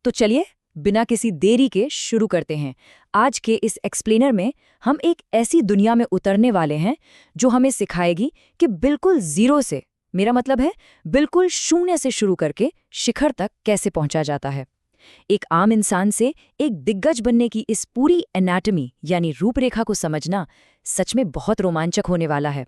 तो चलिए बिना किसी देरी के शुरू करते हैं। आज के इस एक्सप्लेनर में हम एक ऐसी दुनिया में उतरने वाले हैं जो हमें सिखाएगी कि बिल्कुल जीरो से, मेरा मतलब है बिल्कुल शून्य से शुरू करके शिखर तक कैसे पहुंचा जाता है। एक आम इंसान से एक दिग्गज बनने की इस पूरी एनाटॉमी यानी रूपरेखा को समझना सच में बहुत रोमांचक होने वाला है।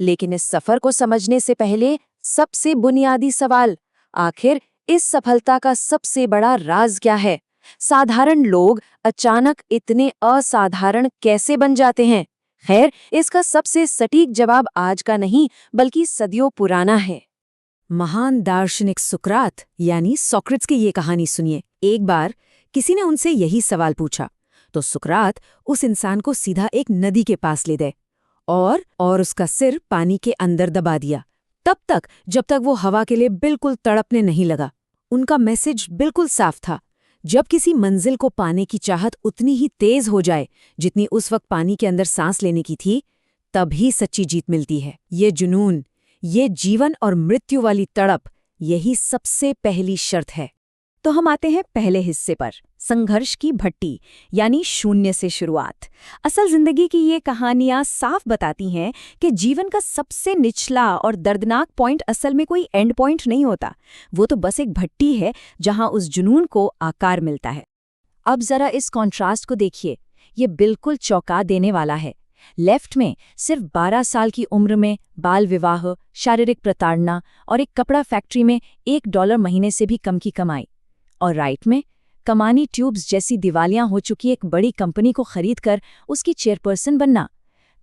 लेकिन इस सफर को समझने से पहले सबसे बुनियादी सवाल, आखिर इस सफलता का सबसे बड़ा राज क्या है? साधारण लोग अचानक इतने असाधारण कैसे बन जाते हैं? खैर, इसका सबसे सटीक जवाब आज का नहीं बल्कि सदियों पुराना है। महान दार्शनिक सुकरात यानी सॉक्रेट्स की ये कहानी सुनिए। एक बार किसी ने उनसे यही सवाल पूछा तो सुकरात उस इंसान को सीधा एक नदी के पास ले गए और उसका सिर पानी के अंदर दबा दिया, तब तक जब तक वो हवा के लिए बिल्कुल तड़पने नहीं लगा। उनका मैसेज बिल्कुल साफ था, जब किसी मंजिल को पाने की चाहत उतनी ही तेज हो जाए जितनी उस वक्त पानी के अंदर सांस लेने की थी, तभी सच्ची जीत मिलती है। ये जुनून, ये जीवन और मृत्यु वाली तड़प, यही सबसे पहली शर्त है। तो हम आते हैं पहले हिस्से पर, संघर्ष की भट्टी यानी शून्य से शुरुआत। असल जिंदगी की ये कहानियां साफ बताती हैं कि जीवन का सबसे निचला और दर्दनाक पॉइंट असल में कोई एंड पॉइंट नहीं होता, वो तो बस एक भट्टी है जहां उस जुनून को आकार मिलता है। अब जरा इस कॉन्ट्रास्ट को देखिए, ये बिल्कुल चौंका देने वाला है। लेफ्ट में सिर्फ 12 साल की उम्र में बाल विवाह, शारीरिक प्रताड़ना और एक कपड़ा फैक्ट्री में $1 महीने से भी कम की कमाई, और राइट में कमानी ट्यूब्स जैसी दिवालियां हो चुकी एक बड़ी कंपनी को खरीदकर उसकी चेयरपर्सन बनना।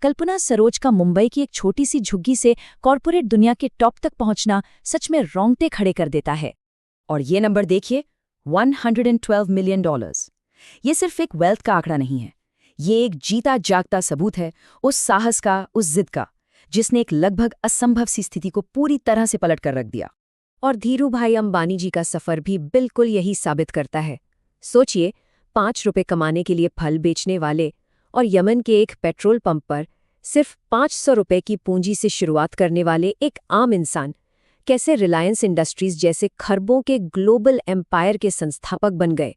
कल्पना सरोज का मुंबई की एक छोटी सी झुग्गी से कॉर्पोरेट दुनिया के टॉप तक पहुंचना सच में रोंगटे खड़े कर देता है। और ये नंबर देखिए, $112 मिलियन। ये सिर्फ एक वेल्थ का आंकड़ा नहीं है, ये एक जीता जागता सबूत है उस साहस का, उस जिद का, जिसने एक लगभग असंभव सी स्थिति को पूरी तरह से पलट कर रख दिया। और धीरूभाई अंबानी जी का सफर भी बिल्कुल यही साबित करता है। सोचिए, ₹5 कमाने के लिए फल बेचने वाले और यमन के एक पेट्रोल पंप पर सिर्फ ₹500 की पूंजी से शुरुआत करने वाले एक आम इंसान कैसे रिलायंस इंडस्ट्रीज जैसे खरबों के ग्लोबल एम्पायर के संस्थापक बन गए।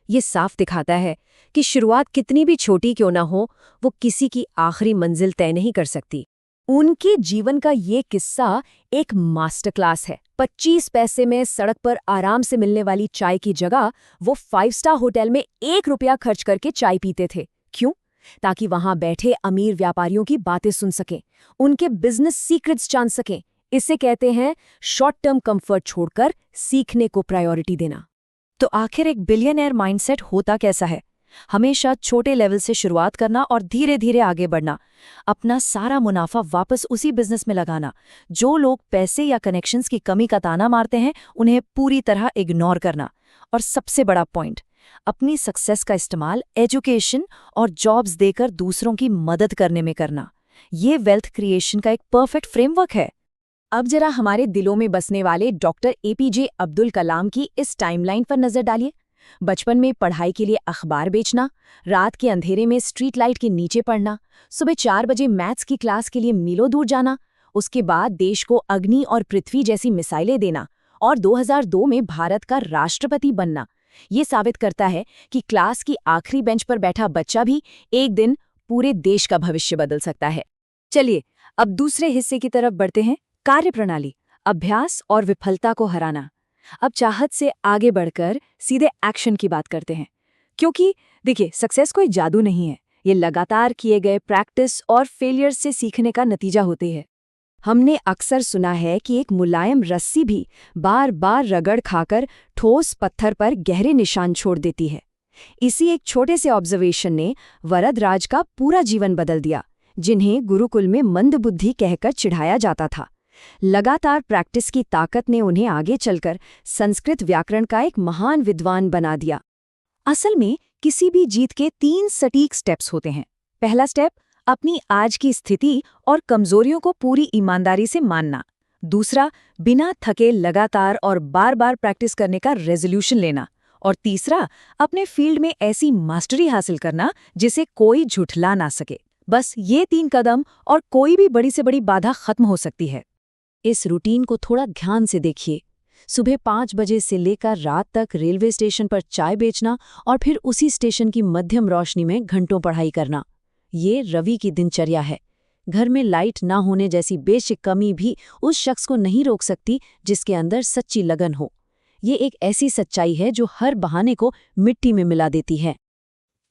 ये साफ दिखाता है कि शुरुआत कितनी भी छोटी क्यों ना हो, वो किसी की आखिरी मंजिल तय नहीं कर सकती। उनके जीवन का ये किस्सा एक मास्टर क्लास है। 25 पैसे में सड़क पर आराम से मिलने वाली चाय की जगह वो 5 स्टार होटल में ₹1 खर्च करके चाय पीते थे। क्यों? ताकि वहां बैठे अमीर व्यापारियों की बातें सुन सकें, उनके बिजनेस सीक्रेट्स जान सकें। इसे कहते हैं शॉर्ट टर्म कंफर्ट छोड़कर सीखने को प्रायोरिटी देना। तो आखिर एक बिलियनर माइंडसेट होता कैसा है? हमेशा छोटे लेवल से शुरुआत करना और धीरे धीरे आगे बढ़ना, अपना सारा मुनाफा वापस उसी बिजनेस में लगाना। जो लोग पैसे या कनेक्शंस की कमी का ताना मारते हैं, उन्हें पूरी तरह इग्नोर करना। और सबसे बड़ा पॉइंट, अपनी सक्सेस का इस्तेमाल एजुकेशन और जॉब्स देकर दूसरों की मदद करने में करना। ये वेल्थ क्रिएशन का एक परफेक्ट फ्रेमवर्क है। अब जरा हमारे दिलों में बसने वाले डॉक्टर APJ अब्दुल कलाम की इस टाइमलाइन पर नजर डालिए। बचपन में पढ़ाई के लिए अखबार बेचना, रात के अंधेरे में स्ट्रीट लाइट के नीचे पढ़ना, सुबह 4 बजे मैथ्स की क्लास के लिए मीलों दूर जाना, उसके बाद देश को अग्नि और पृथ्वी जैसी मिसाइलें देना और 2002 में भारत का राष्ट्रपति बनना। ये साबित करता है कि क्लास की आखिरी बेंच पर बैठा बच्चा भी एक दिन पूरे देश का भविष्य बदल सकता है। चलिए अब दूसरे हिस्से की तरफ बढ़ते हैं, कार्यप्रणाली, अभ्यास और विफलता को हराना। अब चाहत से आगे बढ़कर सीधे एक्शन की बात करते हैं, क्योंकि देखिए, सक्सेस कोई जादू नहीं है, ये लगातार किए गए प्रैक्टिस और फेलियर से सीखने का नतीजा होती है। हमने अक्सर सुना है कि एक मुलायम रस्सी भी बार बार रगड़ खाकर ठोस पत्थर पर गहरे निशान छोड़ देती है। इसी एक छोटे से ऑब्जर्वेशन ने वरदराज का पूरा जीवन बदल दिया, जिन्हें गुरुकुल में मंदबुद्धि कहकर चिढ़ाया जाता था। लगातार प्रैक्टिस की ताकत ने उन्हें आगे चलकर संस्कृत व्याकरण का एक महान विद्वान बना दिया। असल में किसी भी जीत के 3 सटीक स्टेप्स होते हैं। पहला स्टेप, अपनी आज की स्थिति और कमजोरियों को पूरी ईमानदारी से मानना। दूसरा, बिना थके लगातार और बार बार प्रैक्टिस करने का रेजोल्यूशन लेना। और तीसरा, अपने फील्ड में ऐसी मास्टरी हासिल करना जिसे कोई झुठला ना सके। बस ये 3 कदम और कोई भी बड़ी से बड़ी बाधा खत्म हो सकती है। इस रूटीन को थोड़ा ध्यान से देखिए। सुबह 5 बजे से लेकर रात तक रेलवे स्टेशन पर चाय बेचना और फिर उसी स्टेशन की मध्यम रोशनी में घंटों पढ़ाई करना। ये रवि की दिनचर्या है। घर में लाइट ना होने जैसी बेसिक कमी भी उस शख्स को नहीं रोक सकती जिसके अंदर सच्ची लगन हो। ये एक ऐसी सच्चाई है जो हर बहाने को मिट्टी में मिला देती है।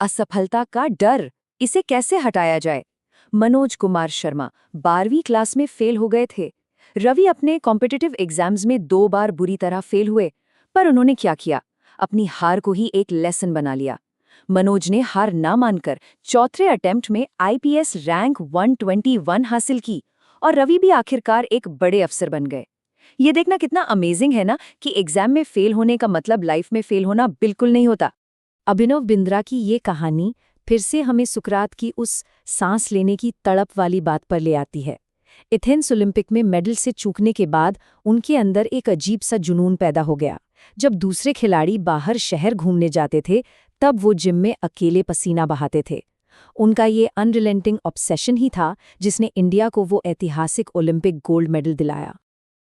असफलता का डर, इसे कैसे हटाया जाए? मनोज कुमार शर्मा 12वीं क्लास में फेल हो गए थे। रवि अपने कॉम्पिटिटिव एग्जाम्स में 2 बार बुरी तरह फेल हुए, पर उन्होंने क्या किया? अपनी हार को ही एक लेसन बना लिया। मनोज ने हार ना मानकर चौथे अटेम्प्ट में IPS रैंक 121 हासिल की और रवि भी आखिरकार एक बड़े अफसर बन गए। ये देखना कितना अमेजिंग है ना कि एग्जाम में फेल होने का मतलब लाइफ में फेल होना बिल्कुल नहीं होता। अभिनव बिंद्रा की ये कहानी फिर से हमें सुकरात की उस सांस लेने की तड़प वाली बात पर ले आती है। एथेंस ओलंपिक में मेडल से चूकने के बाद उनके अंदर एक अजीब सा जुनून पैदा हो गया। जब दूसरे खिलाड़ी बाहर शहर घूमने जाते थे, तब वो जिम में अकेले पसीना बहाते थे। उनका ये अनरिलेंटिंग ऑब्सेशन ही था जिसने इंडिया को वो ऐतिहासिक ओलंपिक गोल्ड मेडल दिलाया।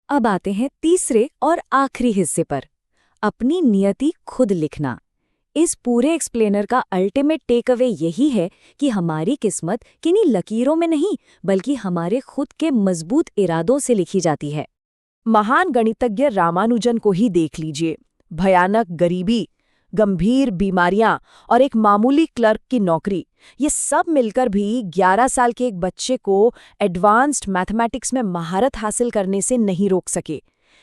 अब आते हैं तीसरे और आखिरी हिस्से पर, अपनी नियति खुद लिखना। इस पूरे एक्सप्लेनर का अल्टीमेट टेक अवे यही है कि हमारी किस्मत किन्हीं लकीरों में नहीं, बल्कि हमारे खुद के मजबूत इरादों से लिखी जाती है। महान गणितज्ञ रामानुजन को ही देख लीजिए। भयानक गरीबी, गंभीर बीमारियां और एक मामूली क्लर्क की नौकरी, ये सब मिलकर भी 11 साल के एक बच्चे को एडवांस्ड मैथमेटिक्स में महारत हासिल करने से नहीं रोक सके।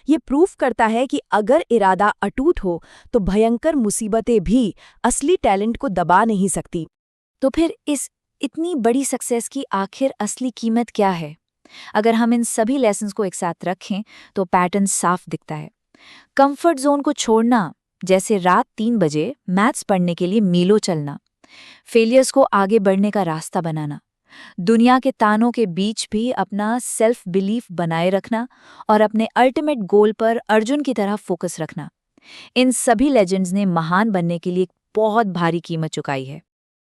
ये प्रूफ करता है कि अगर इरादा अटूट हो तो भयंकर मुसीबतें भी असली टैलेंट को दबा नहीं सकती। तो फिर इस इतनी बड़ी सक्सेस की आखिर असली कीमत क्या है? अगर हम इन सभी लेसन्स को एक साथ रखें तो पैटर्न साफ दिखता है। कंफर्ट जोन को छोड़ना, जैसे रात 3 बजे मैथ्स पढ़ने के लिए मीलों चलना। फेलियर्स को आगे बढ़ने का रास्ता बनाना। दुनिया के तानों के बीच भी अपना सेल्फ बिलीफ बनाए रखना और अपने अल्टीमेट गोल पर अर्जुन की तरह फोकस रखना। इन सभी लेजेंड्स ने महान बनने के लिए बहुत भारी कीमत चुकाई है।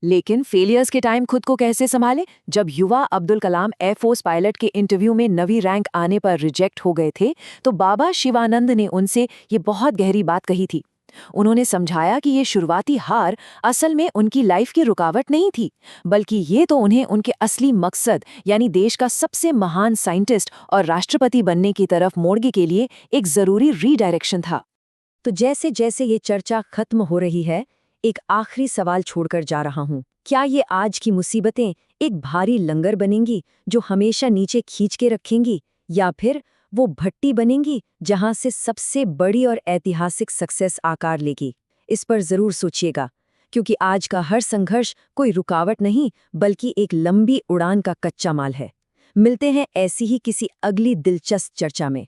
लेकिन फेलियर्स के टाइम खुद को कैसे संभाले? जब युवा अब्दुल कलाम एयरफोर्स पायलट के इंटरव्यू में 9वीं रैंक आने पर रिजेक्ट हो गए थे, तो बाबा शिवानंद ने उनसे ये बहुत गहरी बात कही थी। उन्होंने समझाया कि ये शुरुआती हार असल में उनकी लाइफ की रुकावट नहीं थी, बल्कि ये तो उन्हें उनके असली मकसद यानी देश का सबसे महान साइंटिस्ट और राष्ट्रपति बनने की तरफ मोड़ने के लिए एक जरूरी रीडायरेक्शन था। तो जैसे जैसे ये चर्चा खत्म हो रही है, एक आखिरी सवाल छोड़कर जा रहा हूँ। क्या ये आज की मुसीबतें एक भारी लंगर बनेंगी जो हमेशा नीचे खींच के रखेंगी, या फिर वो भट्टी बनेंगी जहां से सबसे बड़ी और ऐतिहासिक सक्सेस आकार लेगी? इस पर जरूर सोचिएगा, क्योंकि आज का हर संघर्ष कोई रुकावट नहीं बल्कि एक लंबी उड़ान का कच्चा माल है। मिलते हैं ऐसी ही किसी अगली दिलचस्प चर्चा में।